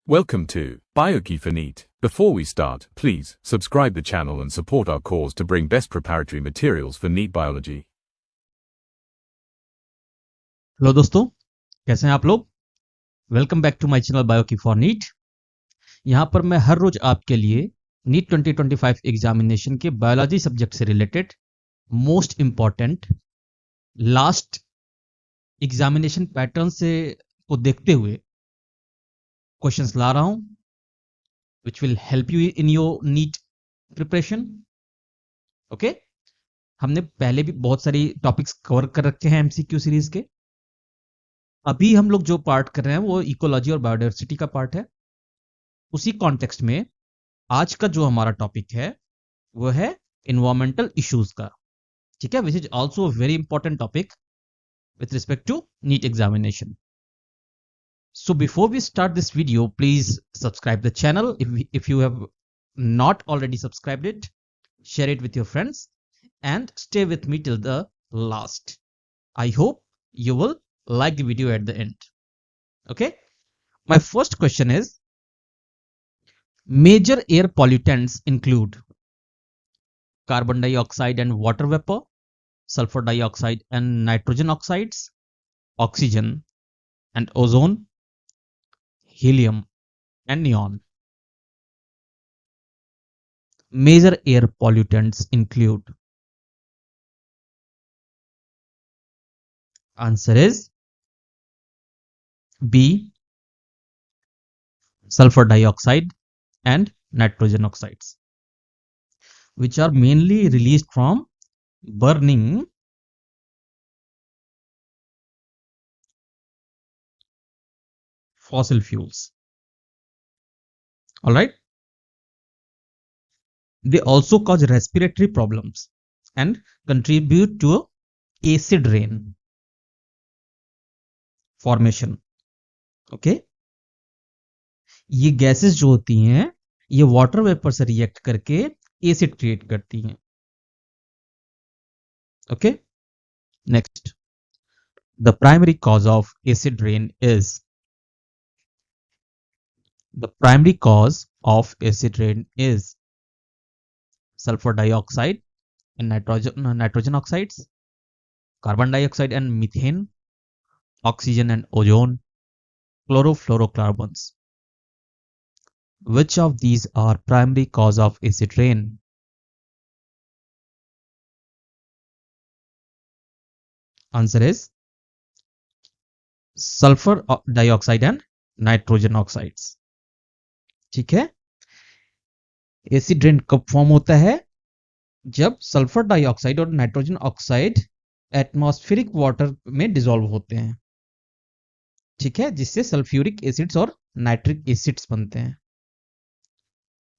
Welcome to Biokey for NEET. Before we start, please subscribe the channel and support our cause to bring best preparatory materials for NEET biology. Hello दोस्तों, कैसे हैं आप लोग। Welcome back to my channel Biokey for NEET. यहां पर मैं हर रोज आपके लिए नीट 2025 एग्जामिनेशन के बायोलॉजी सब्जेक्ट से related most important last examination pattern से को देखते हुए क्वेश्चंस ला रहा हूं which will help you in your NEET preparation. Okay, हमने पहले भी बहुत सारी टॉपिक्स कवर कर रखे हैं एमसीक्यू सीरीज के। अभी हम लोग जो पार्ट कर रहे हैं वो इकोलॉजी और बायोडाइवर्सिटी का पार्ट है। उसी कॉन्टेक्स्ट में आज का जो हमारा टॉपिक है वो है इन्वायरमेंटल इश्यूज का। ठीक है, which is also very important topic with respect to NEET examination. So before we start this video, please subscribe the channel. If you have not already subscribed it, share it with your friends and stay with me till the last. I hope you will like the video at the end. Okay. My first question is, major air pollutants include carbon dioxide and water vapor, sulfur dioxide and nitrogen oxides, oxygen and ozone, helium and neon. Major air pollutants include. Answer is B. Sulfur dioxide and nitrogen oxides, which are mainly released from burning fossil fuels. All right. They also cause respiratory problems and contribute to acid rain formation. Okay. ये gases जो होती हैं ये water vapour से react करके acid create करती हैं। Okay. Next, the primary cause of acid rain is. The primary cause of acid rain is sulfur dioxide and nitrogen oxides, carbon dioxide and methane, oxygen and ozone, chlorofluorocarbons. Which of these are primary cause of acid rain? Answer is sulfur dioxide and nitrogen oxides. ठीक है, acid rain कब form होता है? जब sulphur dioxide और nitrogen oxide atmospheric water में dissolve होते हैं। ठीक है, जिससे सल्फ्यूरिक एसिड्स और नाइट्रिक एसिड्स बनते हैं।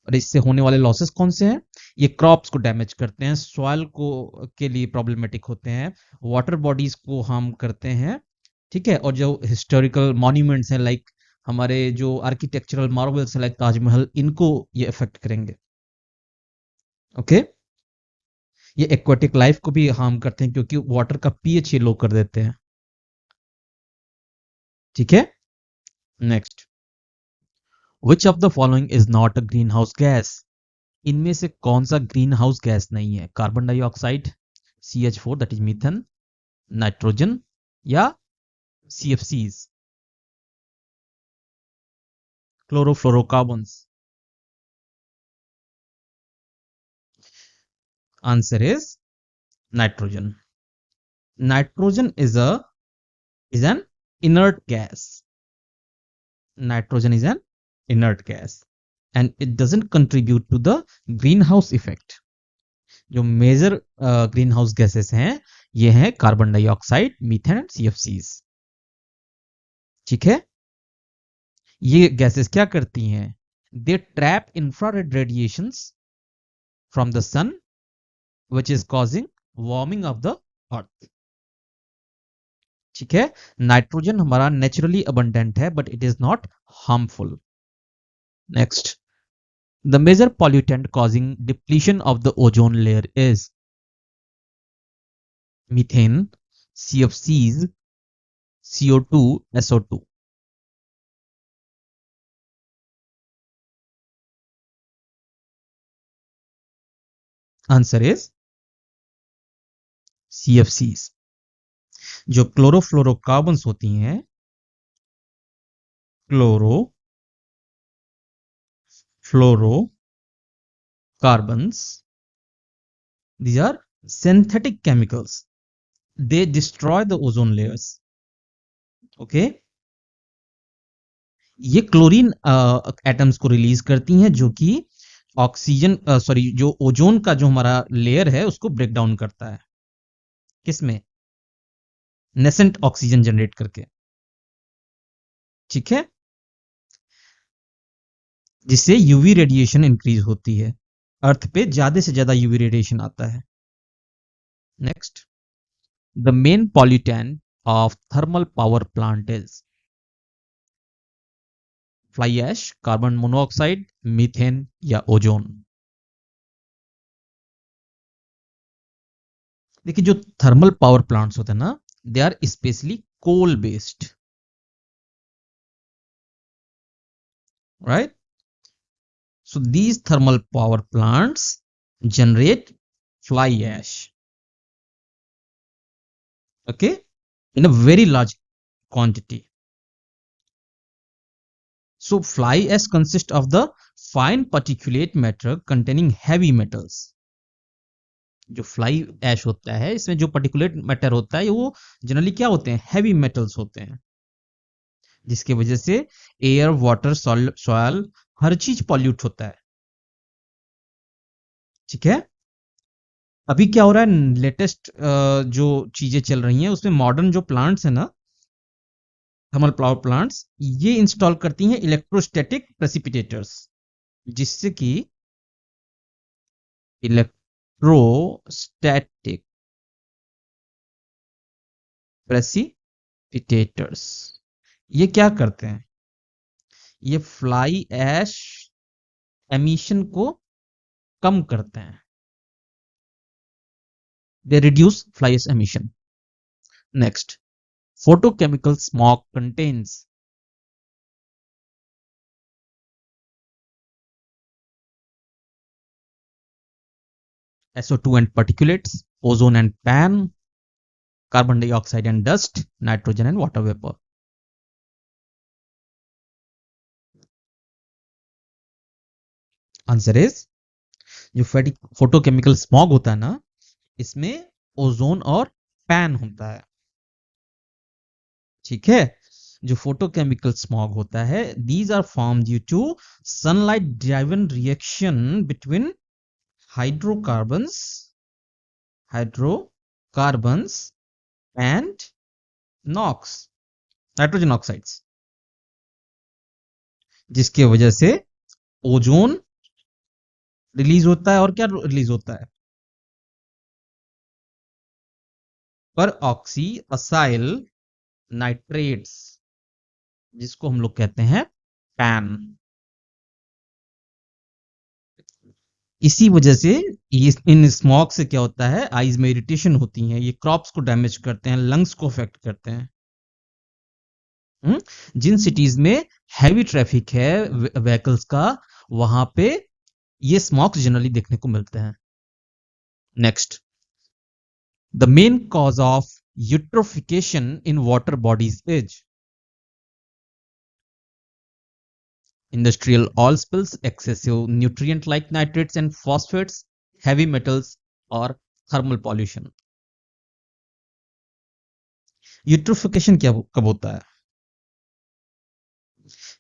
और इससे होने वाले लॉसेस कौन से हैं? ये क्रॉप्स को डैमेज करते हैं, सॉइल को के लिए प्रॉब्लमेटिक होते हैं, वाटर बॉडीज को हार्म करते हैं। ठीक है, और जो हिस्टोरिकल मॉन्यूमेंट्स हैं लाइक हमारे जो आर्किटेक्चरल मार्बल्स हैं लाइक ताजमहल, इनको ये इफेक्ट करेंगे। ओके, ये एक्वाटिक लाइफ को भी हार्म करते हैं क्योंकि वाटर का पीएच ये लो कर देते हैं। ठीक है, next, which of the following is not a green house gas? इनमें से कौन सा ग्रीन हाउस गैस नहीं है? Carbon dioxide, CH4 that is methane, nitrogen या CFCs, chlorofluorocarbons. Answer is nitrogen. Nitrogen is an inert gas. Nitrogen is an inert gas and it doesn't contribute to the greenhouse effect. जो major green house gases हैं ये हैं carbon dioxide, methane and CFCs। ठीक है, ये gases क्या करती हैं? They trap infrared radiations from the sun which is causing warming of the earth. ठीक है, नाइट्रोजन हमारा नेचुरली अबंडेंट है but it is not harmful. Next, the major pollutant causing depletion of the ozone layer is methane, CFCs, CO2, SO2। Answer is CFCs। जो chlorofluorocarbons होती हैं, chlorofluorocarbons, these are synthetic chemicals, they destroy the ozone layers। Okay, ये chlorine atoms को release करती हैं जो कि oxygen sorry जो ओजोन का जो हमारा लेयर है उसको ब्रेक डाउन करता है, किसमें? नेसेंट ऑक्सीजन जनरेट करके, ठीक है, जिससे यूवी रेडिएशन इंक्रीज होती है, अर्थ पे ज्यादा से ज्यादा यूवी रेडिएशन आता है। Next, the main pollutant of thermal power plant is fly ash, carbon monoxide, methane या ओजोन। देखिए जो थर्मल पावर प्लांट्स होते हैं ना, they are specially coal based, right? So these thermal power plants generate fly ash, okay, in a very large quantity. So fly ash consists of the fine particulate matter containing heavy metals। जो fly ash होता है इसमें जो particulate matter होता है वो generally क्या होते हैं? हैवी मेटल्स होते हैं, जिसकी वजह से एयर, वाटर, सॉइल हर चीज पॉल्यूट होता है, ठीक है। अभी क्या हो रहा है, लेटेस्ट जो चीजें चल रही हैं उसमें मॉडर्न जो प्लांट्स है ना, थर्मल पावर प्लांट्स, ये इंस्टॉल करती हैं इलेक्ट्रोस्टैटिक प्रेसिपिटेटर्स, जिससे कि इलेक्ट्रोस्टैटिक प्रेसिपिटेटर्स ये क्या करते हैं? ये फ्लाई ऐश एमिशन को कम करते हैं, they reduce fly ash emission. Next, photochemical smog contains SO2 and particulates, ozone and PAN, carbon dioxide and dust, nitrogen and water vapor। Answer is, जो फोटोकेमिकल स्मॉग होता है ना, इसमें ओजोन और पैन होता है, ठीक है। जो फोटोकेमिकल स्मॉग होता है, these are form due to sunlight driven reaction between hydrocarbons and NOx, nitrogen oxides, जिसकी वजह से ओजोन रिलीज होता है और क्या रिलीज होता है? पर ऑक्सी असाइल नाइट्रेट्स, जिसको हम लोग कहते हैं पैन। इसी वजह से इन स्मॉग से क्या होता है, आईज में इरिटेशन होती है, ये क्रॉप्स को डैमेज करते हैं, लंग्स को अफेक्ट करते हैं। जिन सिटीज में हैवी ट्रैफिक है व्हीकल्स का, वहां पे ये स्मॉग्स जनरली देखने को मिलते हैं। Next, the main cause of eutrophication in water bodies is industrial oil spills, excessive nutrient like nitrates and phosphates, heavy metals or thermal pollution। Eutrophication क्या कब होता है?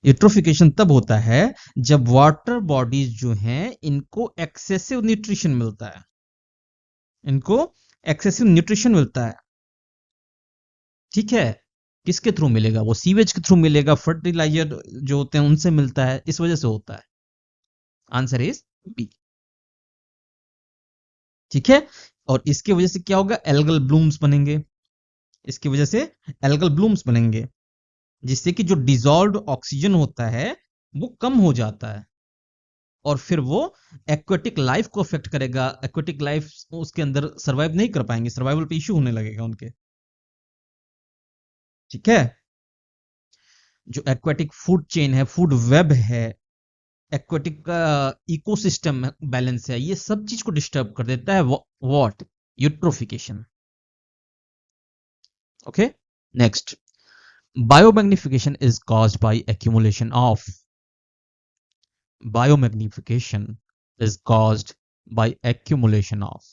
यूट्रोफिकेशन तब होता है जब वाटर बॉडीज जो हैं इनको एक्सेसिव न्यूट्रिशन मिलता है, इनको एक्सेसिव न्यूट्रिशन मिलता है, ठीक है। किसके थ्रू मिलेगा? वो सीवेज के थ्रू मिलेगा, फर्टिलाइजर जो होते हैं उनसे मिलता है, इस वजह से होता है। आंसर इज बी, ठीक है। और इसकी वजह से क्या होगा? एल्गल ब्लूम्स बनेंगे, इसकी वजह से एल्गल ब्लूम्स बनेंगे, जिससे कि जो डिजॉल्व्ड ऑक्सीजन होता है वो कम हो जाता है, और फिर वो एक्वेटिक लाइफ को अफेक्ट करेगा। एक्वेटिक लाइफ उसके अंदर सर्वाइव नहीं कर पाएंगे, सर्वाइवल पे इश्यू होने लगेगा उनके, ठीक है। जो एक्वेटिक फूड चेन है, फूड वेब है, एक्वेटिक का इकोसिस्टम बैलेंस है, ये सब चीज को डिस्टर्ब कर देता है। What? Eutrophication. Okay, next, biomagnification is caused by accumulation of biomagnification is caused by accumulation of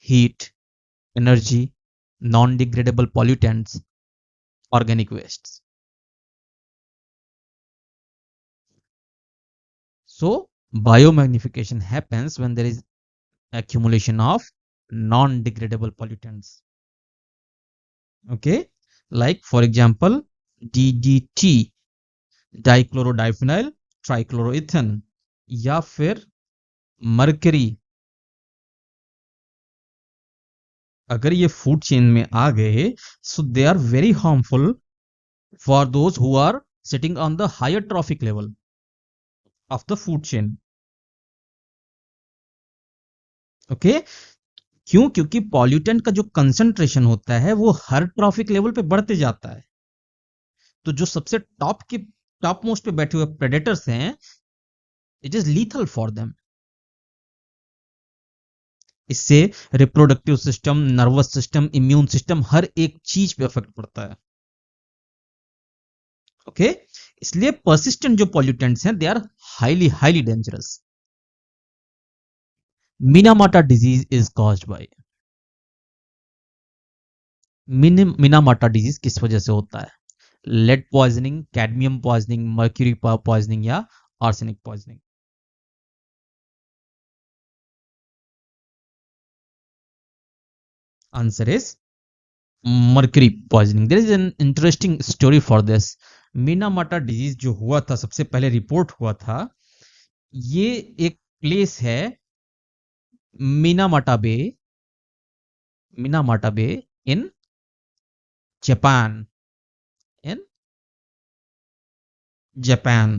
heat, energy, non-degradable pollutants, organic wastes. So biomagnification happens when there is accumulation of non-degradable pollutants. Okay, like for example DDT, डाइक्लोरोडाइफिनाइल ट्राइक्लोरोइथेन, या फिर mercury. अगर ये food chain में आ गए, so they are very harmful for those who are sitting on the higher trophic level of the food chain. Okay, क्यों? क्योंकि pollutant का जो कंसंट्रेशन होता है वो हर ट्रॉफिक लेवल पे बढ़ते जाता है। तो जो सबसे टॉप मोस्ट पे बैठे हुए प्रेडेटर्स हैं, it is lethal for them. इससे reproductive system, nervous system, immune system, हर एक चीज पे इफेक्ट पड़ता है। ओके, इसलिए पर्सिस्टेंट जो पॉल्यूटेंट्स हैं, they are highly highly dangerous. Minamata disease is caused by, Minamata disease किस वजह से होता है? Lead poisoning, cadmium poisoning, mercury poisoning या arsenic poisoning. Answer is mercury poisoning. There is an interesting story for this. Minamata disease जो हुआ था, सबसे पहले रिपोर्ट हुआ था, ये एक प्लेस है Minamata Bay, Minamata Bay in Japan, in Japan.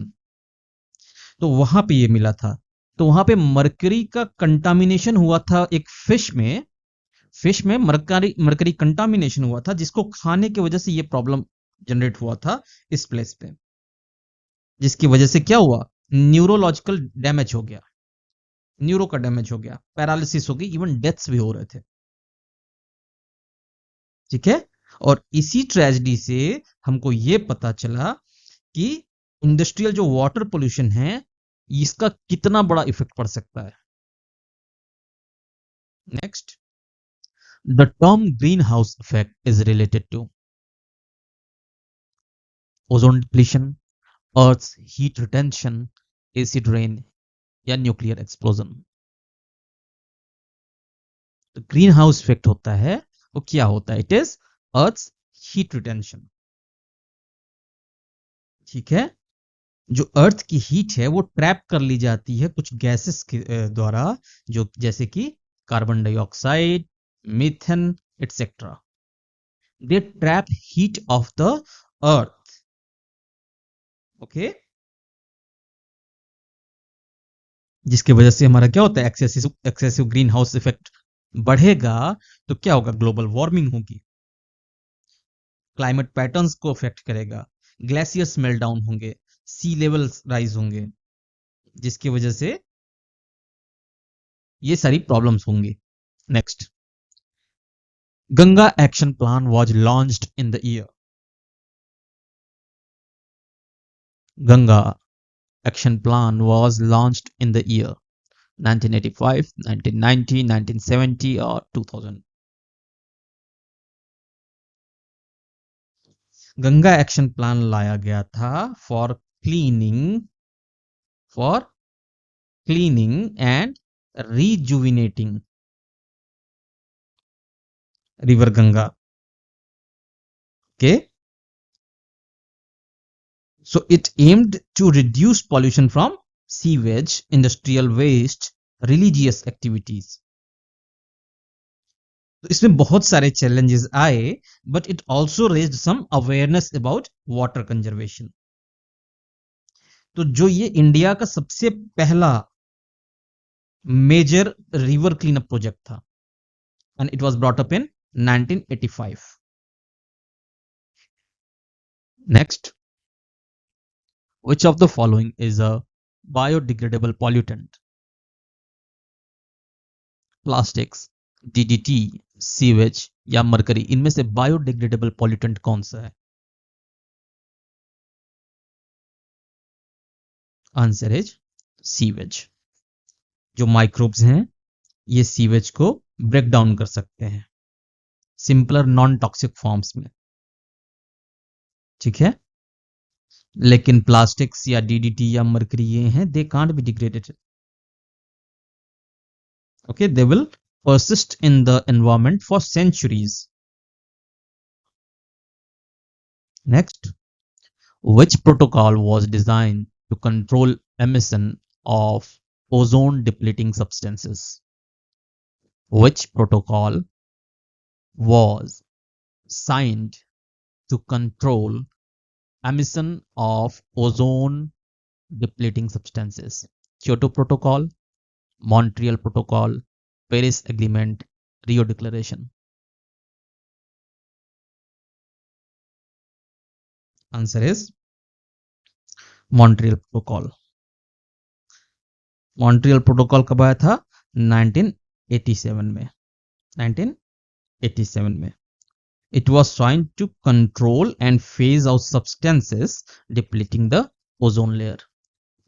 तो वहां पे ये मिला था। तो वहां पे मरकरी का कंटामिनेशन हुआ था एक फिश में मरकरी मरकरी कंटामिनेशन हुआ था, जिसको खाने की वजह से ये प्रॉब्लम जनरेट हुआ था इस प्लेस पे। जिसकी वजह से क्या हुआ? न्यूरोलॉजिकल डैमेज हो गया, न्यूरो का डैमेज हो गया, पैरालिसिस हो गई, इवन डेथ्स भी हो रहे थे। ठीक है, और इसी ट्रेजेडी से हमको ये पता चला कि इंडस्ट्रियल जो वाटर पोल्यूशन है, इसका कितना बड़ा इफेक्ट पड़ सकता है। Next, the term green house effect is related to ozone depletion, earth heat retention, acid rain या न्यूक्लियर एक्सप्लोजन। तो ग्रीन हाउस इफेक्ट होता है, वो क्या होता है? It is earth heat retention. ठीक है, जो अर्थ की हीट है वो ट्रैप कर ली जाती है कुछ गैसेस के द्वारा, जो जैसे कि carbon dioxide, methane etcetera. They trap heat of the earth. Okay, जिसकी वजह से हमारा क्या होता है? एक्सेसिव ग्रीन हाउस इफेक्ट बढ़ेगा तो क्या होगा? ग्लोबल वार्मिंग होगी, क्लाइमेट पैटर्न्स को अफेक्ट करेगा, ग्लेशियर्स मेल्ट डाउन होंगे, सी लेवल्स राइज होंगे, जिसकी वजह से ये सारी प्रॉब्लम्स होंगी। Next, Ganga action plan was launched in the year, Ganga action plan was launched in the year 1985, 1990, 1970 और 2000। गंगा एक्शन प्लान लाया गया था for cleaning and rejuvenating river Ganga. Okay, so it aimed to reduce pollution from sewage, industrial waste, religious activities. तो इसमें बहुत सारे challenges आए, but it also raised some awareness about water conservation. तो जो ये इंडिया का सबसे पहला मेजर रिवर क्लीनअप प्रोजेक्ट था, and it was brought up in 1985. Next, Which of the following is a biodegradable pollutant? Plastics, DDT, sewage या mercury, इनमें से बायोडिग्रेडेबल पॉल्यूटेंट कौन सा है? Answer is sewage. जो माइक्रोब्स हैं ये सीवेज को ब्रेक डाउन कर सकते हैं सिंपलर नॉन टॉक्सिक फॉर्म्स में, ठीक है। लेकिन प्लास्टिक्स या डीडीटी या मरकरी ये हैं, they can't be degraded, okay, they will persist in the environment for centuries. Next, which protocol was designed to control emission of ozone depleting substances? Which protocol was signed to control emission of ozone depleting substances? Kyoto Protocol, Montreal Protocol, Paris Agreement, Rio Declaration. Answer is Montreal Protocol. Montreal protocol कब आया था? 1987 में। 1987 में। It was signed to control and phase out substances depleting the ozone layer.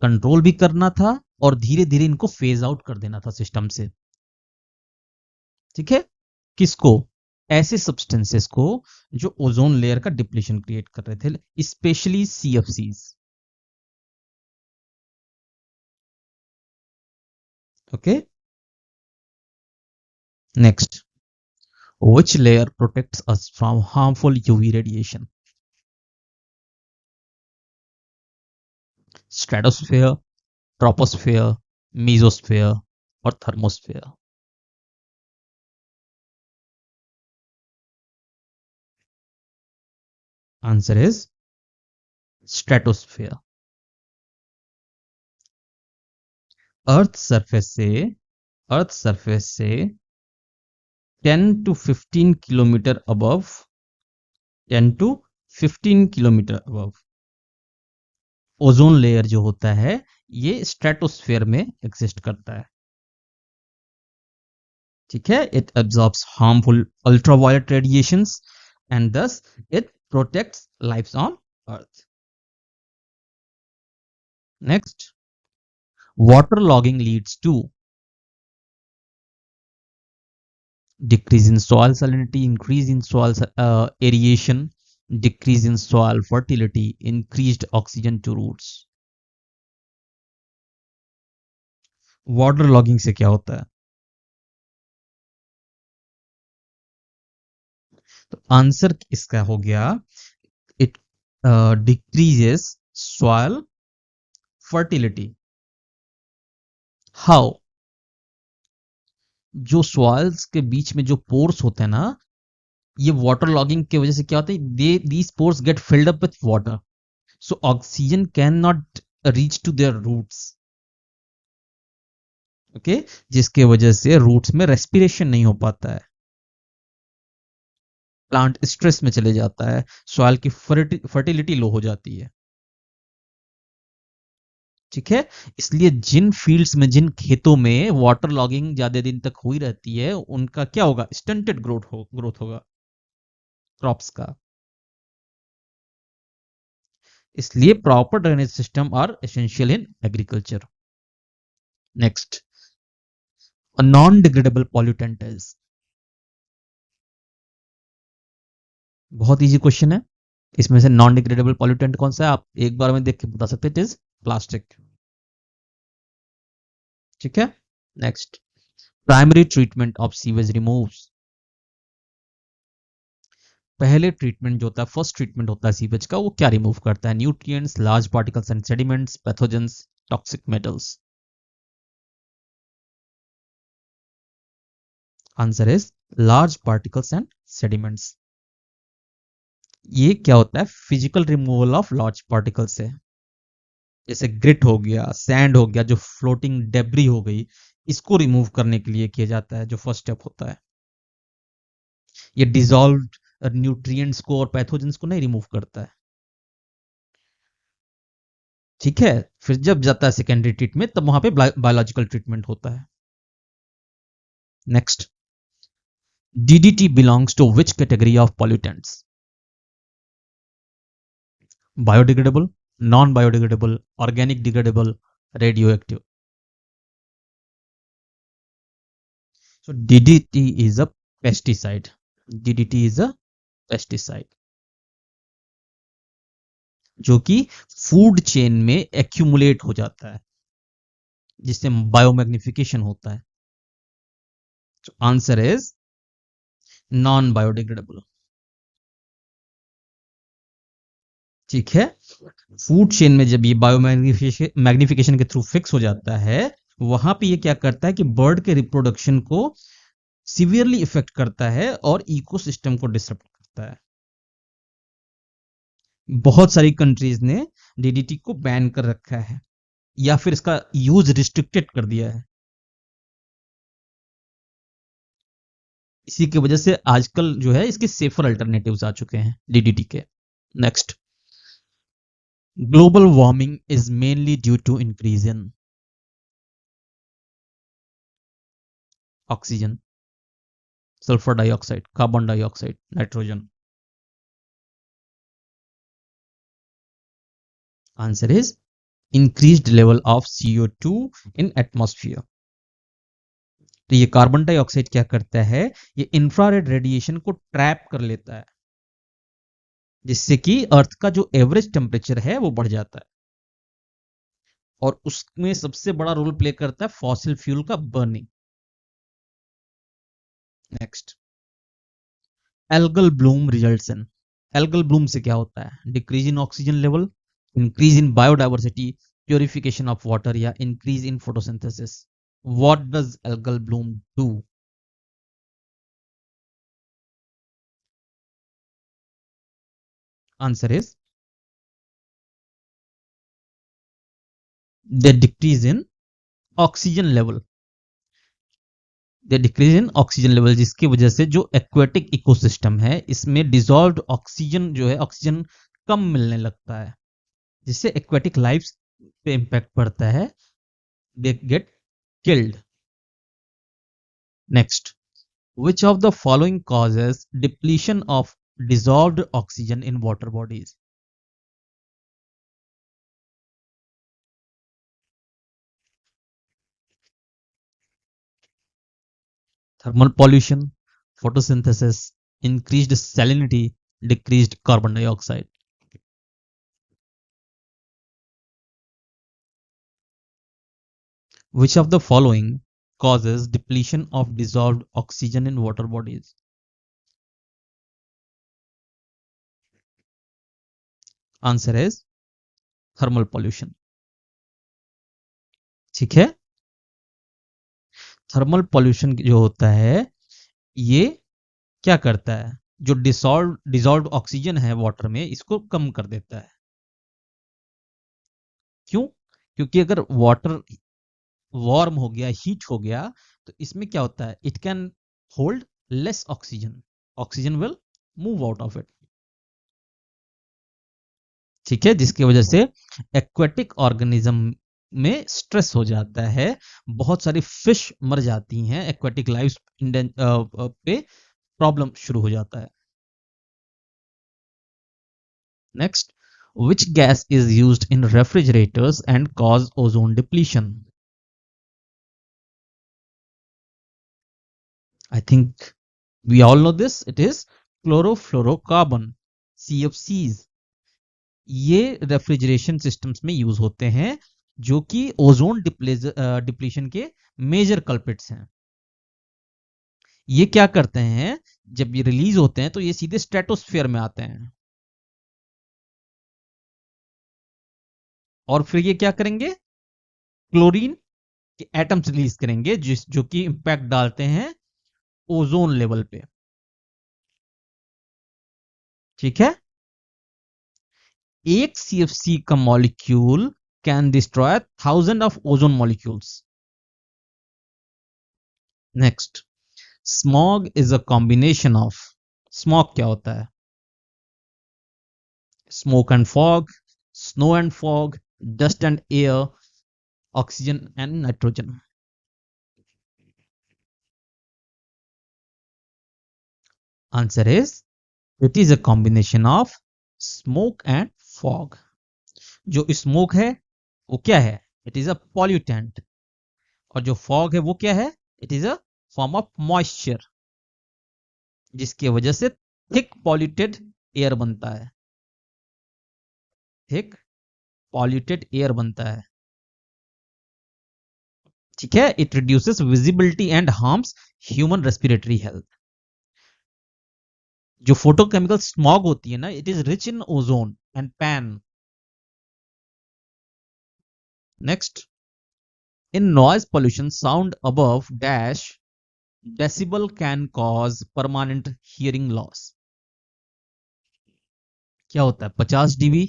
Control भी करना था और धीरे धीरे इनको फेज आउट कर देना था सिस्टम से, ठीक है। किसको? ऐसे सब्सटेंसेस को जो ओजोन लेयर का डिप्लीशन क्रिएट कर रहे थे, specially CFCs, okay. Next, which layer protects us from harmful UV radiation? Stratosphere, troposphere, mesosphere और thermosphere? Answer is stratosphere. Earth surface से 10 to 15 kilometre above 10 to 15 kilometre above ozone layer जो होता है ये stratosphere में एग्जिस्ट करता है, ठीक है। It absorbs harmful ultraviolet radiations and thus it protects life on earth. Next, water logging leads to decrease in soil salinity, increase in soil aeration, decrease in soil fertility, increased oxygen to roots. Water logging से क्या होता है? तो answer इसका हो गया it decreases soil fertility. How? जो soils के बीच में जो पोर्स होते हैं ना, ये वाटर लॉगिंग की वजह से क्या होता है, these pores get filled up with water, so oxygen can not reach to their roots, okay, जिसके वजह से रूट्स में रेस्पिरेशन नहीं हो पाता है, प्लांट स्ट्रेस में चले जाता है, सॉइल की फर्टिलिटी लो हो जाती है, ठीक है। इसलिए जिन फील्ड्स में, जिन खेतों में वाटर लॉगिंग ज्यादा दिन तक हुई रहती है, उनका क्या होगा? स्टंटेड ग्रोथ होगा क्रॉप्स का। इसलिए proper drainage system are essential in agriculture. Next, a non degradable pollutant is, बहुत इजी क्वेश्चन है। इसमें से नॉन डिग्रेडेबल पॉल्यूटेंट कौन सा है? आप एक बार में देख के बता सकते हैं, इट इज प्लास्टिक, ठीक है। Next, primary treatment of sewage removes. पहले ट्रीटमेंट जो होता है, फर्स्ट ट्रीटमेंट होता है सीवेज का, वो क्या रिमूव करता है? Nutrients, large particles and sediments, pathogens, toxic metals. Answer is large particles and sediments. ये क्या होता है? Physical removal of large particles है, जैसे ग्रिट हो गया, सैंड हो गया, जो फ्लोटिंग डेब्री हो गई, इसको रिमूव करने के लिए किया जाता है, जो फर्स्ट स्टेप होता है। ये डिजॉल्व न्यूट्रिएंट्स को और पैथोजेंस को नहीं रिमूव करता है। ठीक है, फिर जब जाता है सेकेंडरी ट्रीटमेंट तब वहां पे बायोलॉजिकल ट्रीटमेंट होता है। Next, DDT belongs to which category of pollutants? Biodegradable, non biodegradable, organic degradable, radio active. So DDT is a pesticide. DDT is a pesticide जो कि फूड चेन में एक्यूमुलेट हो जाता है जिससे बायोमैग्निफिकेशन होता है। So answer is non biodegradable. ठीक है, फूड चेन में जब ये बायोमैग्निफिकेशन के थ्रू फिक्स हो जाता है, वहां पे ये क्या करता है कि बर्ड के रिप्रोडक्शन को सीवियरली इफेक्ट करता है और इकोसिस्टम को डिस्टर्ब करता है। बहुत सारी कंट्रीज ने डीडीटी को बैन कर रखा है या फिर इसका यूज रिस्ट्रिक्टेड कर दिया है। इसी की वजह से आजकल जो है इसके सेफर अल्टरनेटिव्स आ चुके हैं डीडीटी के। Next, global warming is mainly due to increase in oxygen, sulphur dioxide, carbon dioxide, nitrogen. Answer is increased level of CO2 in atmosphere. तो ये कार्बन डाइऑक्साइड क्या करता है, ये इंफ्रारेड रेडिएशन को ट्रैप कर लेता है जिससे कि अर्थ का जो एवरेज टेम्परेचर है वो बढ़ जाता है और उसमें सबसे बड़ा रोल प्ले करता है फॉसिल फ्यूल का burning. Next, algal bloom results in. Algal bloom से क्या होता है? Decrease in oxygen level, increase in biodiversity, purification of water या increase in photosynthesis. What does algal bloom do? Answer is they decrease in oxygen level. They decrease in oxygen level जिसकी वजह से जो aquatic ecosystem है इसमें dissolved oxygen जो है, oxygen कम मिलने लगता है जिससे एक्वेटिक लाइफ पे इंपैक्ट पड़ता है, they get killed. Next, which of the following causes depletion of dissolved oxygen in water bodies? Thermal pollution, photosynthesis, increased salinity, decreased carbon dioxide. Which of the following causes depletion of dissolved oxygen in water bodies? Answer is thermal pollution. ठीक है, thermal pollution जो होता है ये क्या करता है, जो डिसॉल्व ऑक्सीजन है वाटर में इसको कम कर देता है। क्यों? क्योंकि अगर वाटर वार्म हो गया, हीट हो गया, तो इसमें क्या होता है, it can hold less oxygen, oxygen will move out of it. ठीक है, जिसकी वजह से एक्वेटिक ऑर्गेनिज्म में स्ट्रेस हो जाता है, बहुत सारी फिश मर जाती हैं, एक्वेटिक लाइफ पे प्रॉब्लम शुरू हो जाता है। Next, which gas is used in refrigerators and cause ozone depletion? I think we all know this. It is chlorofluorocarbon, CFCs. ये रेफ्रिजरेशन सिस्टम्स में यूज होते हैं जो कि ओजोन डिप्लीशन के मेजर कल्पिट्स हैं। ये क्या करते हैं, जब ये रिलीज होते हैं तो ये सीधे स्ट्रेटोस्फेयर में आते हैं और फिर ये क्या करेंगे, क्लोरीन के एटम्स रिलीज करेंगे जो कि इंपैक्ट डालते हैं ओजोन लेवल पे। ठीक है, एक CFC का molecule can destroy 1000 of ozone molecules. Next, smog is a combination of. Smog क्या होता है? Smoke and fog, snow and fog, dust and air, oxygen and nitrogen? Answer is it is a combination of smoke and fog. जो smoke है वो क्या है? It is a pollutant. और जो फॉग है वो क्या है? It is a form of moisture, जिसकी वजह से थिक पॉल्यूटेड एयर बनता है. थिक पॉल्यूटेड एयर बनता है. ठीक है. It reduces visibility and harms human respiratory health. जो फोटोकेमिकल स्मॉग होती है ना, it is rich in ozone and pan. Next, in noise pollution sound above dash decibel can cause permanent hearing loss. क्या होता है? 50 dB,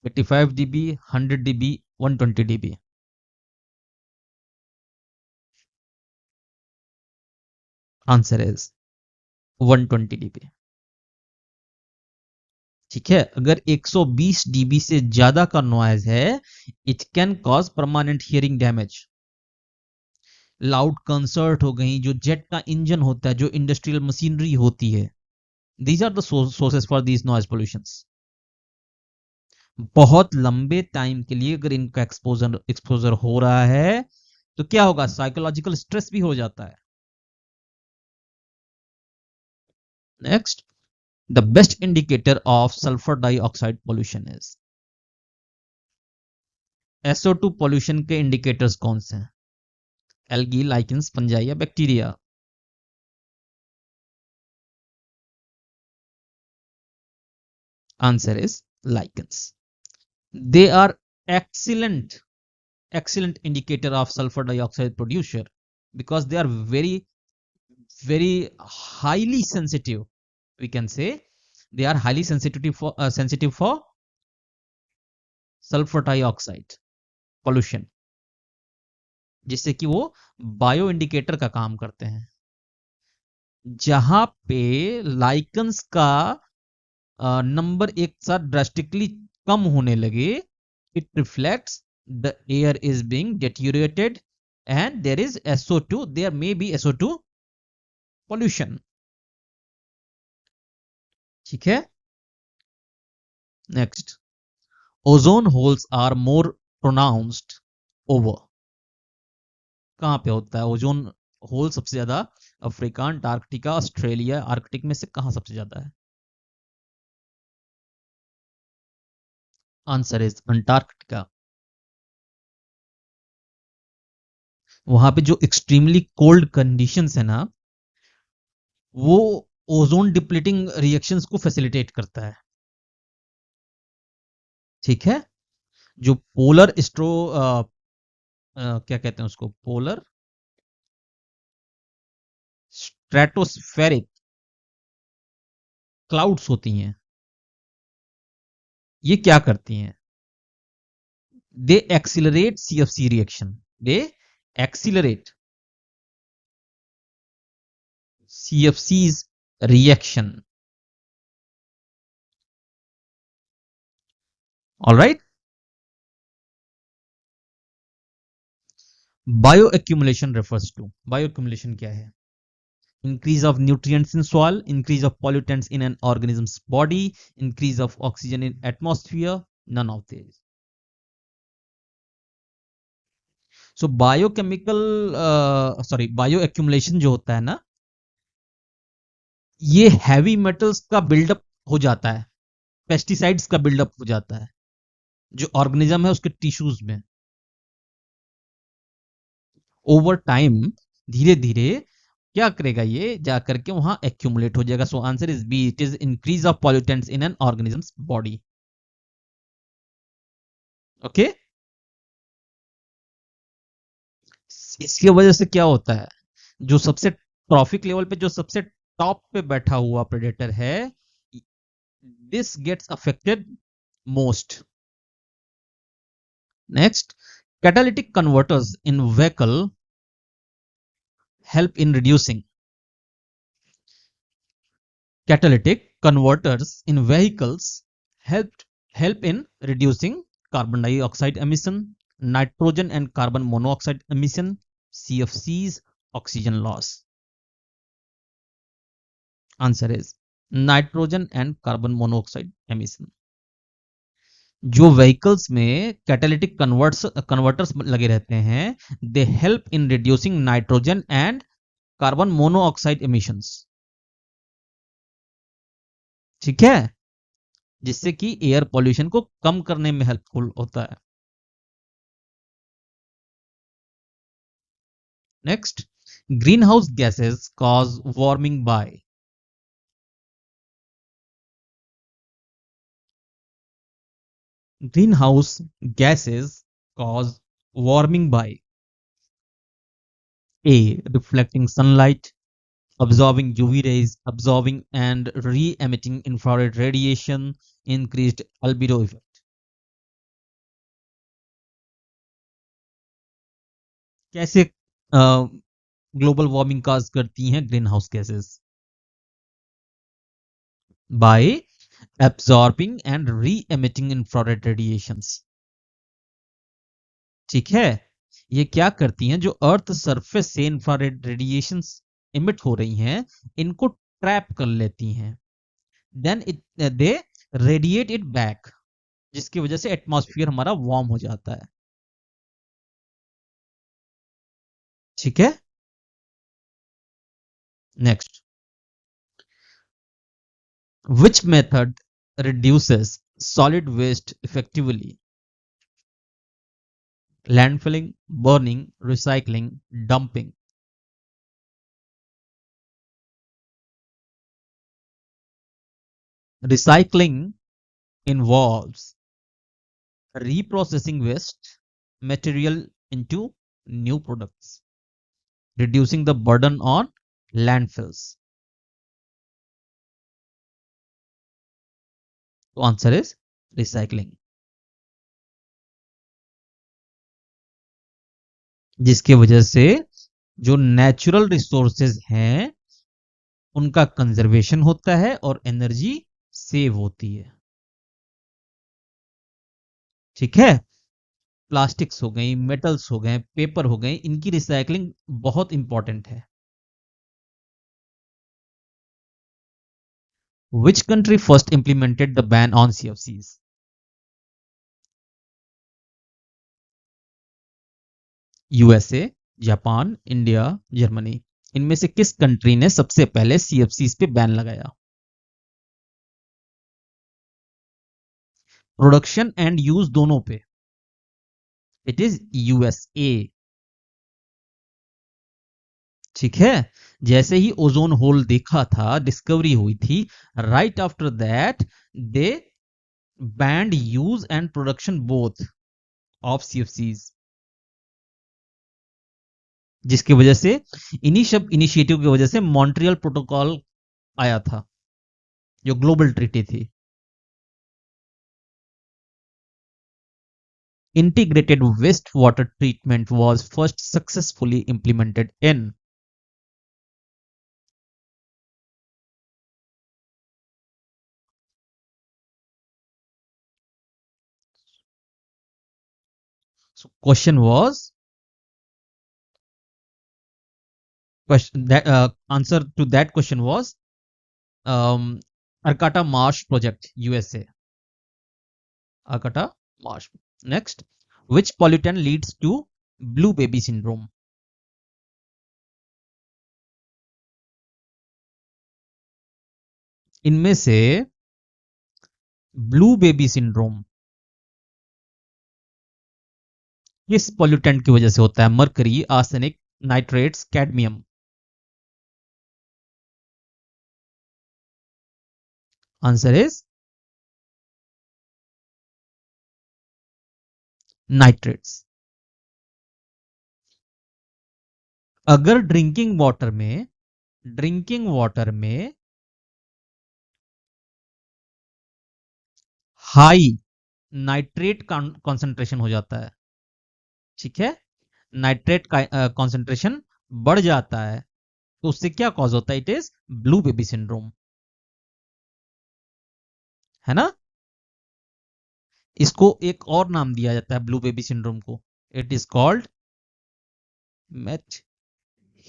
85 dB, 100 dB, 120 dB. Answer is 120 dB. ठीक है. अगर 120 डीबी से ज्यादा का नॉइज है, it can cause permanent hearing damage. Loud concert हो गई, जो जेट का इंजन होता है, जो इंडस्ट्रियल मशीनरी होती है, these are the sources for these noise pollutions. बहुत लंबे टाइम के लिए अगर इनका एक्सपोजर हो रहा है तो क्या होगा? साइकोलॉजिकल स्ट्रेस भी हो जाता है. Next, the best indicator of sulphur dioxide pollution is. SO2 pollution के इंडिकेटर्स कौन से हैं? एल्गी, लाइकेंस, फंजाई या bacteria? Answer is lichens. They are excellent indicator of sulfur dioxide producer because they are very highly sensitive. We can say they are highly sensitive for sulfur dioxide pollution, जिससे कि वो bio indicator का काम करते हैं. जहां पे lichens का नंबर एक साथ ड्रास्टिकली कम होने लगे, it reflects the air is being deteriorated and there is SO2, there may be SO2 pollution. ठीक है. Next, ozone holes are more pronounced over. कहां पे होता है ओजोन होल सबसे ज्यादा? अफ्रीका, अंटार्कटिका, ऑस्ट्रेलिया, आर्कटिक में से कहां सबसे ज्यादा है? Answer is Antarctica. वहां पे जो एक्सट्रीमली कोल्ड कंडीशंस है ना, वो ओजोन डिप्लीटिंग रिएक्शंस को फैसिलिटेट करता है. ठीक है. जो पोलर क्या कहते हैं उसको? पोलर स्ट्रेटोस्फेरिक क्लाउड्स होती हैं. ये क्या करती हैं? दे accelerate CFC reaction. They accelerate CFC's reaction. All right. Bioaccumulation refers to. Bioaccumulation क्या है? Increase of nutrients in soil, increase of pollutants in an organism's body, increase of oxygen in atmosphere. None of these. So bioaccumulation जो होता है ना, ये heavy metals का buildup हो जाता है, पेस्टिसाइड्स का बिल्डअप हो जाता है जो ऑर्गेनिज्म है उसके टिश्यूज में. ओवर टाइम धीरे धीरे क्या करेगा? ये जा करके वहां एक्यूमुलेट हो जाएगा. So answer is B, it is increase of pollutants in an organisms body. Okay. इसकी वजह से क्या होता है? जो सबसे ट्रॉफिक लेवल पे, जो सबसे टॉप पे बैठा हुआ प्रेडेटर है, this gets affected most. Next, catalytic converters in vehicle help in reducing. Catalytic converters in vehicles help in reducing carbon dioxide emission, nitrogen and carbon monoxide emission, CFCs, oxygen loss. Answer is nitrogen and carbon monoxide emission. जो vehicles में catalytic converters लगे रहते हैं, they help in reducing nitrogen and carbon monoxide emissions. ठीक है, जिससे कि air pollution को कम करने में हेल्पफुल होता है. Next, green house gases cause warming by. Greenhouse gases cause warming by A. Reflecting sunlight, absorbing UV rays, absorbing and re-emitting infrared radiation, increased albedo effect. कैसे ग्लोबल वार्मिंग काज करती हैं green house gases? By absorbing and re-emitting infrared radiations. ठीक है, ये क्या करती हैं? जो अर्थ सरफेस से इंफ्रारेड रेडिएशंस इमिट हो रही हैं, इनको ट्रैप कर लेती हैं, then they radiate it back, जिसकी वजह से एटमॉस्फेयर हमारा वार्म हो जाता है. ठीक है, next, which method reduces solid waste effectively? Landfilling, burning, recycling, dumping. Recycling involves reprocessing waste material into new products, reducing the burden on landfills. So answer is recycling. जिसकी वजह से जो नेचुरल रिसोर्सेज हैं उनका कंजर्वेशन होता है और energy save होती है. ठीक है, प्लास्टिक्स हो गई, मेटल्स हो गए, पेपर हो गए, इनकी रिसाइकलिंग बहुत इंपॉर्टेंट है. Which country first implemented the ban on CFCs? USA, Japan, India, Germany. इनमें से किस कंट्री ने सबसे पहले CFCs पे बैन लगाया? प्रोडक्शन एंड यूज दोनों पे. It is USA. ठीक है, जैसे ही ओजोन होल देखा था, डिस्कवरी हुई थी, right after that they band use and production both of CFCs. जिसकी वजह से इन्हीं सब इनिशिएटिव की वजह से मॉन्ट्रियल प्रोटोकॉल आया था, जो ग्लोबल ट्रीटी थी. Integrated wastewater treatment was first successfully implemented in so question was answer to that question was Arcata Marsh project, USA. Arcata Marsh. Next, which pollutant leads to blue baby syndrome? इनमें से blue baby syndrome किस pollutant की वजह से होता है? Mercury, arsenic, nitrates, cadmium. Answer is nitrates. अगर drinking water में हाई नाइट्रेट कॉन्सेंट्रेशन हो जाता है, ठीक है, नाइट्रेट का कॉन्सेंट्रेशन बढ़ जाता है, तो उससे क्या कॉज होता है? It is blue baby syndrome. है ना? इसको एक और नाम दिया जाता है ब्लू बेबी सिंड्रोम को. It is called math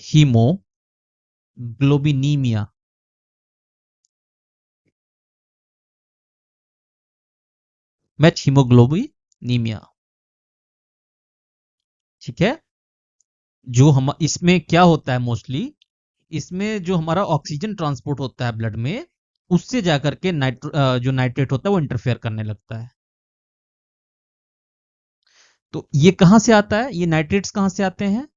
हीमोग्लोबिनीमिया. Methemoglobinemia. ठीक है. जो हम इसमें क्या होता है मोस्टली, इसमें जो हमारा ऑक्सीजन ट्रांसपोर्ट होता है ब्लड में, उससे जाकर के जो नाइट्रेट होता है वो इंटरफेयर करने लगता है. तो ये कहां से आता है, ये नाइट्रेट्स कहां से आते हैं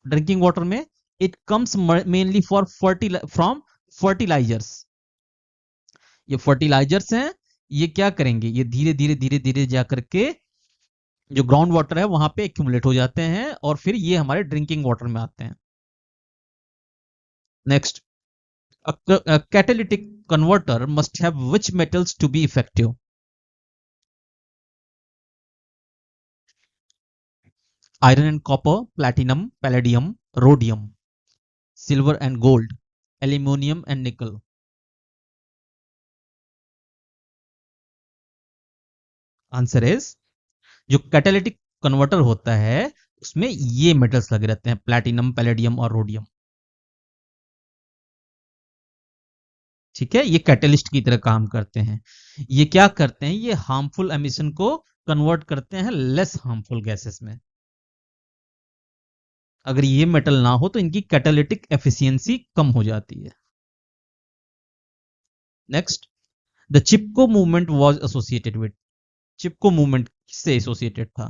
ड्रिंकिंग वाटर में? It comes mainly for from fertilizers. ये फर्टिलाइजर्स हैं. ये क्या करेंगे, ये धीरे धीरे धीरे धीरे जाकर के जो ग्राउंड वाटर है वहां पे एक्यूमुलेट हो जाते हैं और फिर ये हमारे ड्रिंकिंग वाटर में आते हैं. Next, a catalytic converter must have which metals to be effective? Iron and copper, platinum, palladium, rhodium, silver and gold, aluminum and nickel. Answer is, जो कैटालिटिक कन्वर्टर होता है उसमें ये मेटल्स लगे रहते हैं, प्लैटिनम, पैलेडियम और रोडियम. ठीक है, ये कैटलिस्ट की तरह काम करते हैं. ये क्या करते हैं, ये हार्मफुल एमिशन को कन्वर्ट करते हैं लेस हार्मफुल गैसेस में. अगर ये मेटल ना हो तो इनकी कैटालिटिक एफिशिएंसी कम हो जाती है. Next, the Chipko movement was associated with. Chipko movement किससे एसोसिएटेड था?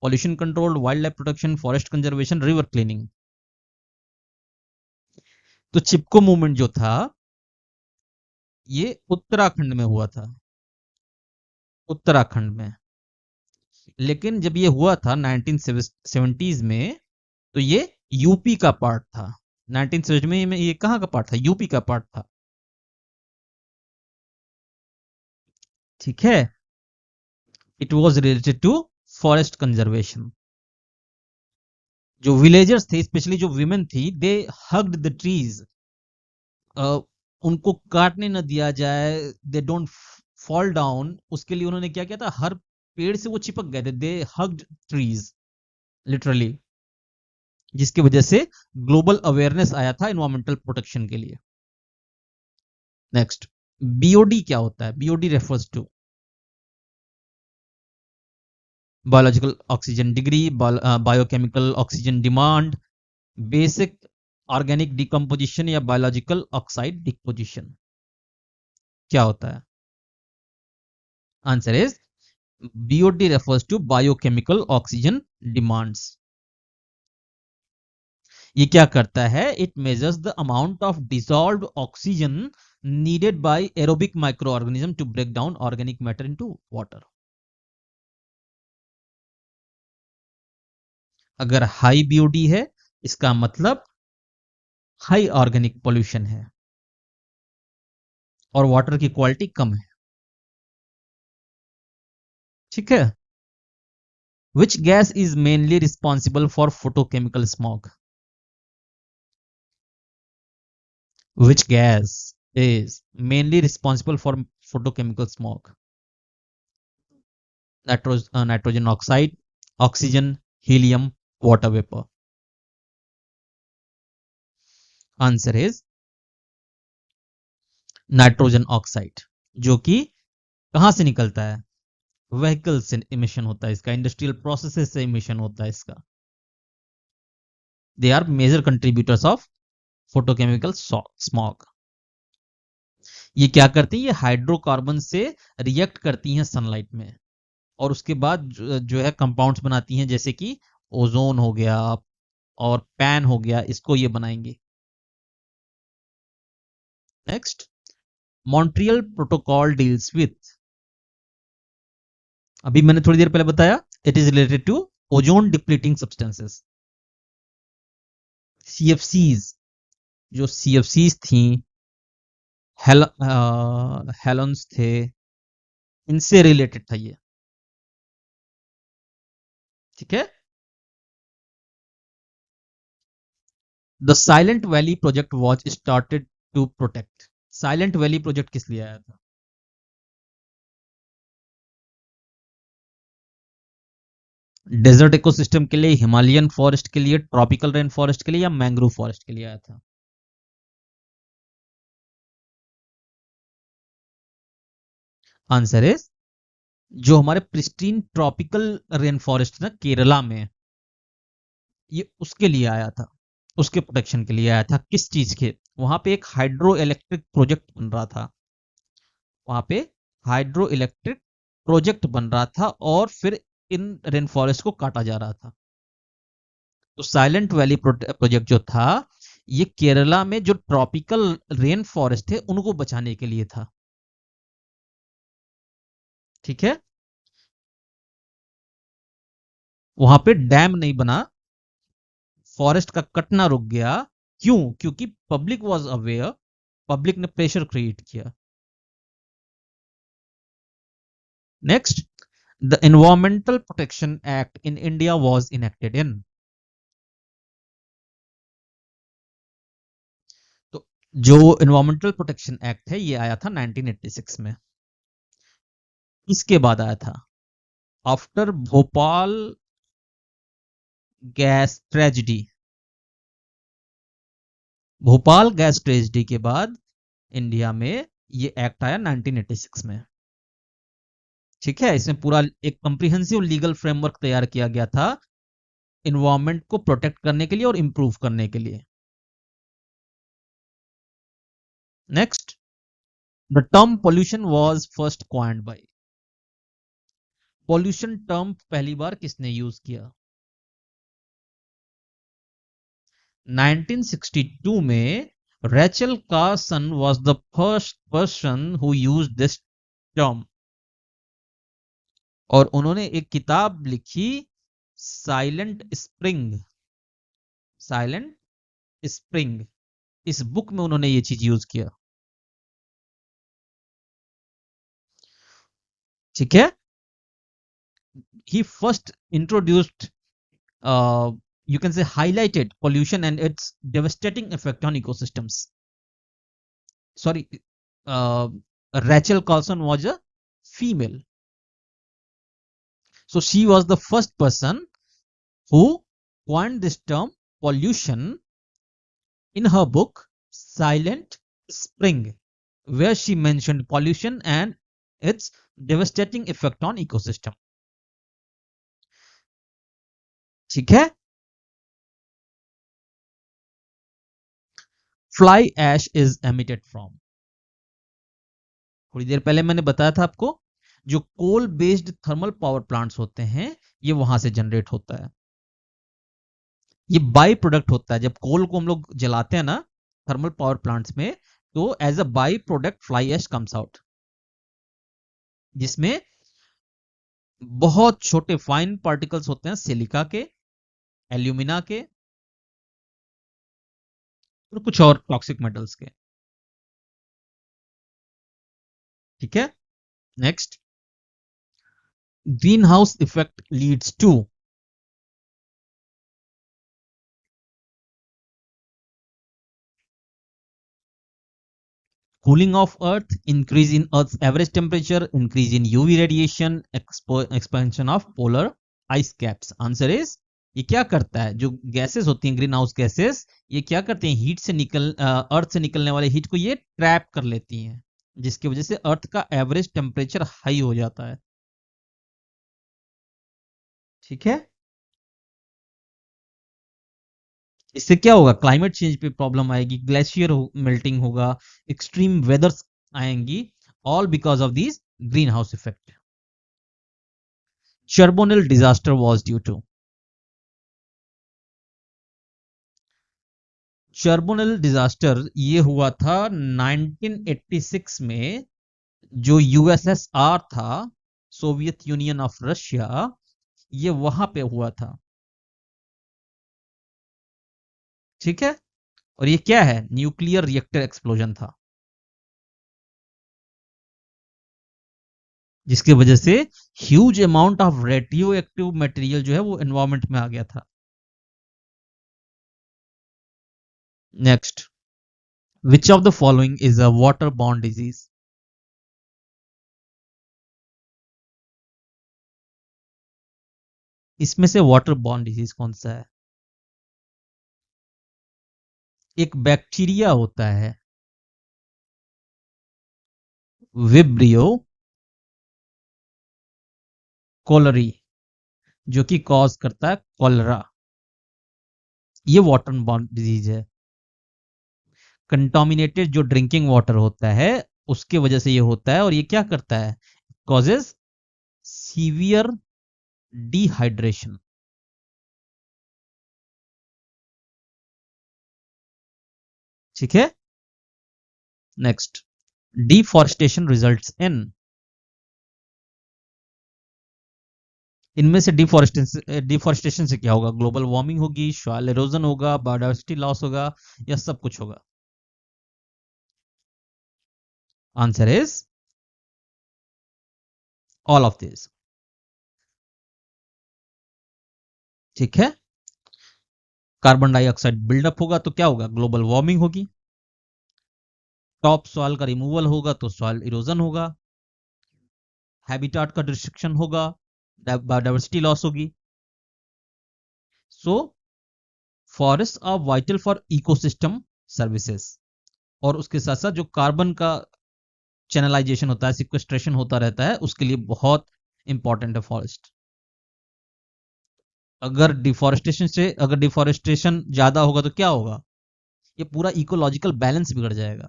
Pollution control, wild life protection, forest conservation, river cleaning. तो चिपको मूवमेंट जो था ये उत्तराखंड में हुआ था, उत्तराखंड में. लेकिन जब ये हुआ था 1970s में, तो ये यूपी का पार्ट था. 1970 में ये कहां का पार्ट था? यूपी का पार्ट था. ठीक है. It was related to forest conservation. जो विलेजर्स थे, स्पेशली जो विमेन थी, दे हग्ड द ट्रीज. उनको काटने न दिया जाए, दे डोंट फॉल डाउन, उसके लिए उन्होंने क्या किया था, हर पेड़ से वो चिपक गए थे. दे हग्ड ट्रीज लिटरली, जिसकी वजह से ग्लोबल अवेयरनेस आया था एनवायरमेंटल प्रोटेक्शन के लिए. नेक्स्ट, बीओडी क्या होता है? BOD refers to biological oxygen degree, biochemical oxygen demand, basic organic decomposition या बायोलॉजिकल ऑक्साइड डिपोजिशन. क्या होता है? Answer is, BOD refers to biochemical oxygen demands. ये क्या करता है? It measures the amount of dissolved oxygen needed by aerobic microorganism to break down organic matter into water. अगर high BOD है, इसका मतलब हाई ऑर्गेनिक पोल्यूशन है और वाटर की क्वालिटी कम है. ठीक है. Which gas is mainly responsible for photochemical smog? Which gas is mainly responsible for photochemical smog? Nitrogen oxide, oxygen, helium, water vapor. Answer is nitrogen oxide, जो कि कहां से निकलता है? व्हीकल से इमिशन होता है इसका, इंडस्ट्रियल प्रोसेसेस से इमिशन होता है इसका. They are major contributors of photochemical smog. ये क्या करती है? ये हाइड्रोकार्बन से रिएक्ट करती हैं सनलाइट में और उसके बाद जो है कंपाउंड्स बनाती हैं, जैसे कि ओजोन हो गया और पैन हो गया, इसको ये बनाएंगे. Next, Montreal protocol deals with. अभी मैंने थोड़ी देर पहले बताया, it is related to ozone depleting substances. CFCs, जो CFCs थी, हेलोन्स थे, इनसे रिलेटेड था ये. ठीक है. The Silent Valley project was started to protect. Silent Valley project किस लिए आया था? डेजर्ट इकोसिस्टम के लिए, हिमालयन फॉरेस्ट के लिए, ट्रॉपिकल रेन फॉरेस्ट के लिए, या मैंग्रोव फॉरेस्ट के लिए आया था? आंसर इज, जो हमारे प्रिस्टीन ट्रॉपिकल रेन फॉरेस्ट ना केरला में, ये उसके लिए आया था, उसके प्रोटेक्शन के लिए आया था। किस चीज के? वहां पे एक हाइड्रो इलेक्ट्रिक प्रोजेक्ट बन रहा था, वहां पे हाइड्रो इलेक्ट्रिक प्रोजेक्ट बन रहा था, और फिर इन रेन फॉरेस्ट को काटा जा रहा था। तो साइलेंट वैली प्रोजेक्ट जो था, ये केरला में जो ट्रॉपिकल रेन फॉरेस्ट थे उनको बचाने के लिए था। ठीक है, वहां पे डैम नहीं बना, फॉरेस्ट का कटना रुक गया। क्यों? क्योंकि पब्लिक वाज अवेयर, पब्लिक ने प्रेशर क्रिएट किया। Next, the environmental protection act in India was enacted इन। तो जो एनवायरमेंटल प्रोटेक्शन एक्ट है ये आया था 1986 में। इसके बाद आया था after Bhopal gas tragedy. Bhopal gas tragedy के बाद इंडिया में ये एक्ट आया 1986 में। ठीक है, इसमें पूरा एक कंप्रिहेंसिव लीगल फ्रेमवर्क तैयार किया गया था इन्वायरमेंट को प्रोटेक्ट करने के लिए और इंप्रूव करने के लिए। Next, the term pollution was first coined by. Pollution term पहली बार किसने यूज किया? 1962 में Rachel Carson was the first person who used this term, और उन्होंने एक किताब लिखी, साइलेंट स्प्रिंग। साइलेंट स्प्रिंग, इस बुक में उन्होंने ये चीज यूज किया। ठीक है, he first introduced, you can say highlighted pollution and its devastating effect on ecosystems. Sorry, uh, Rachel Carlson was a female, so she was the first person who coined this term pollution in her book Silent Spring, where she mentioned pollution and its devastating effect on ecosystem. ठीक है, fly ash is emitted from. थोड़ी देर पहले मैंने बताया था आपको, जो coal based thermal power plants होते हैं ये वहां से जनरेट होता है। ये बाई प्रोडक्ट होता है, जब कोल को हम लोग जलाते हैं ना थर्मल पावर प्लांट्स में, तो as a by product fly ash comes out, जिसमें बहुत छोटे फाइन पार्टिकल्स होते हैं सिलिका के, एल्यूमिना के, और कुछ और टॉक्सिक मेटल्स के। ठीक है, next, green house effect leads to. cooling of earth, increase in earth's average temperature, increase in UV radiation, expansion of polar ice caps. Answer is, ये क्या करता है, जो गैसेस होती हैं ग्रीन हाउस गैसेस, ये क्या करते हैं, हीट से अर्थ से निकलने वाले हीट को ये ट्रैप कर लेती हैं, जिसकी वजह से अर्थ का एवरेज टेम्परेचर हाई हो जाता है। ठीक है, इससे क्या होगा, क्लाइमेट चेंज पे प्रॉब्लम आएगी, ग्लेशियर मेल्टिंग होगा, एक्सट्रीम वेदर्स आएंगी, all because of this green house effect. Chernobyl disaster was due to. Chernobyl disaster ये हुआ था 1986 में, जो यूएसएसआर था, सोवियत यूनियन ऑफ रशिया, ये वहां पे हुआ था। ठीक है, और ये क्या है, न्यूक्लियर रिएक्टर एक्सप्लोजन था, जिसकी वजह से huge amount of radio active material जो है वो एनवायरमेंट में आ गया था। Next, which of the following is a water borne disease? इसमें से वाटर बॉर्न डिजीज कौन सा है? एक बैक्टीरिया होता है विब्रियो कोलरी, जो कि कॉज करता है कॉलरा। ये वाटर बॉर्न डिजीज है। कंटामिनेटेड जो ड्रिंकिंग वाटर होता है उसके वजह से ये होता है, और ये क्या करता है? Causes severe dehydration. ठीक है। नेक्स्ट, डिफॉरेस्टेशन रिजल्ट्स इन, इनमें से डिफॉरेस्टेशन से क्या होगा? ग्लोबल वार्मिंग होगी, सॉइल एरोजन होगा, बायोडाइवर्सिटी लॉस होगा, या सब कुछ होगा? Answer is all of this. ठीक है। कार्बन डाइऑक्साइड बिल्डअप होगा तो क्या होगा? ग्लोबल वार्मिंग होगी। टॉप सॉइल का रिमूवल होगा तो सॉइल इरोजन होगा। हैबिटाट का डिस्ट्रक्शन होगा, बायोडाइवर्सिटी लॉस होगी। So forest are vital for ecosystem services. और उसके साथ साथ जो कार्बन का चैनलाइजेशन होता है, सिक्वेस्ट्रेशन होता रहता है, उसके लिए बहुत इंपॉर्टेंट है फॉरेस्ट। अगर डिफॉरेस्टेशन ज्यादा होगा तो क्या होगा? ये पूरा इकोलॉजिकल बैलेंस बिगड़ जाएगा।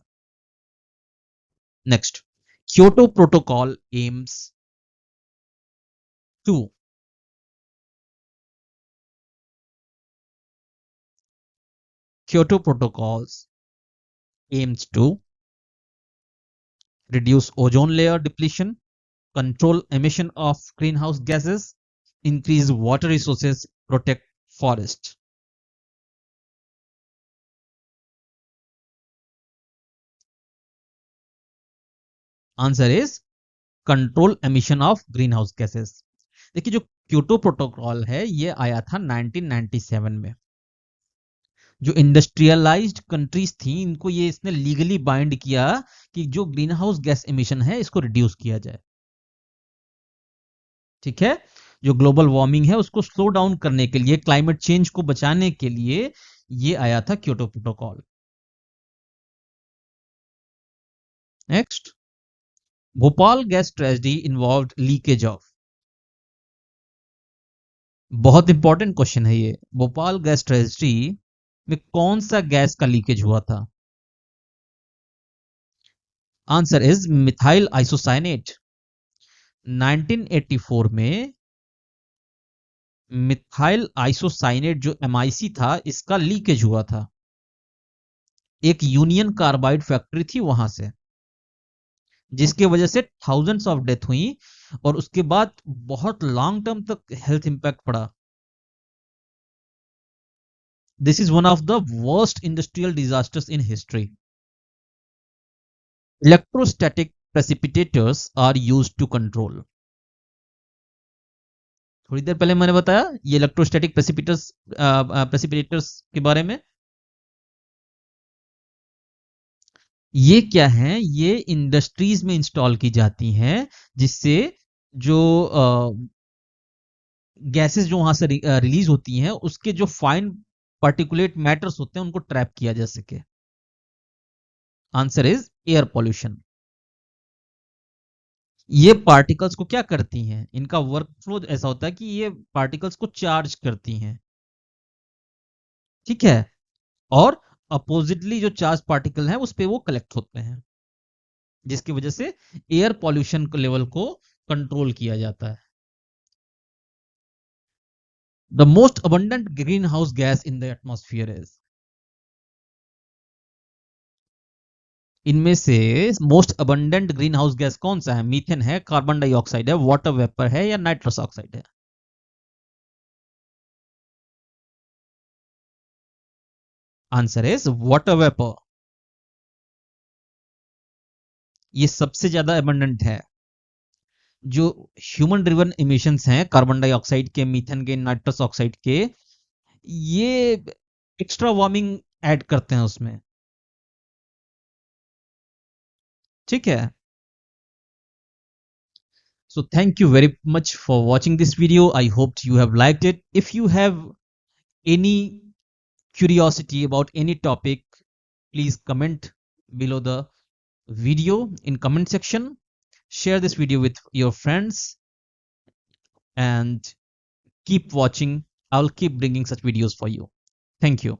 Next, Kyoto protocol aims to, Kyoto protocols aims to reduce ozone layer depletion, control emission of greenhouse gases, increase water resources, protect forest. Answer is control emission of greenhouse gases. देखिए, जो Kyoto protocol है ये आया था 1997 में। जो industrialised countries थी इनको ये इसने लीगली बाइंड किया कि जो ग्रीन हाउस गैस एमिशन है इसको रिड्यूस किया जाए। ठीक है। जो ग्लोबल वार्मिंग है उसको स्लो डाउन करने के लिए, क्लाइमेट चेंज को बचाने के लिए ये आया था Kyoto protocol. Next, Bhopal gas tragedy involved leakage of, बहुत इंपॉर्टेंट क्वेश्चन है ये। भोपाल गैस ट्रेजेडी में कौन सा गैस का लीकेज हुआ था? Answer is methyl isocyanate. 1984 में मिथाइल आइसोसाइनेट जो एमआईसी था इसका लीकेज हुआ था। एक यूनियन कार्बाइड फैक्ट्री थी वहां से, जिसकी वजह से थाउजेंड्स ऑफ डेथ हुई और उसके बाद बहुत लॉन्ग टर्म तक हेल्थ इंपैक्ट पड़ा। This is one of the worst industrial disasters in history. Electrostatic precipitators are used to control, थोड़ी देर पहले मैंने बताया ये इलेक्ट्रोस्टैटिक प्रेसिपिटेटर्स के बारे में। ये क्या है? ये इंडस्ट्रीज में इंस्टॉल की जाती हैं जिससे जो गैसेस जो वहां से रिलीज होती हैं उसके जो फाइन पार्टिकुलेट मैटर्स होते हैं उनको ट्रैप किया जा सके। Answer is air pollution. ये पार्टिकल्स को क्या करती हैं? इनका वर्क फ्लो ऐसा होता है कि ये पार्टिकल्स को चार्ज करती हैं। ठीक है। और अपोजिटली जो चार्ज पार्टिकल हैं उस पे वो कलेक्ट होते हैं, जिसकी वजह से एयर पॉल्यूशन लेवल को कंट्रोल किया जाता है। The most abundant green house gas in the atmosphere is, इनमें से most abundant green house gas कौन सा है? मीथेन है, कार्बन डाइऑक्साइड है, वाटर वेपर है, या नाइट्रस ऑक्साइड है? Answer is water vapour. ये सबसे ज्यादा अबंडेंट है। जो ह्यूमन ड्रिवन इमिशंस हैं कार्बन डाइऑक्साइड के, मीथेन के, नाइट्रस ऑक्साइड के, ये एक्स्ट्रा वार्मिंग ऐड करते हैं उसमें। ठीक है। So thank you very much for watching this video. I hope you have liked it. If you have any curiosity about any topic, please comment below the video in comment section. Share this video with your friends and keep watching. I'll keep bringing such videos for you. Thank you.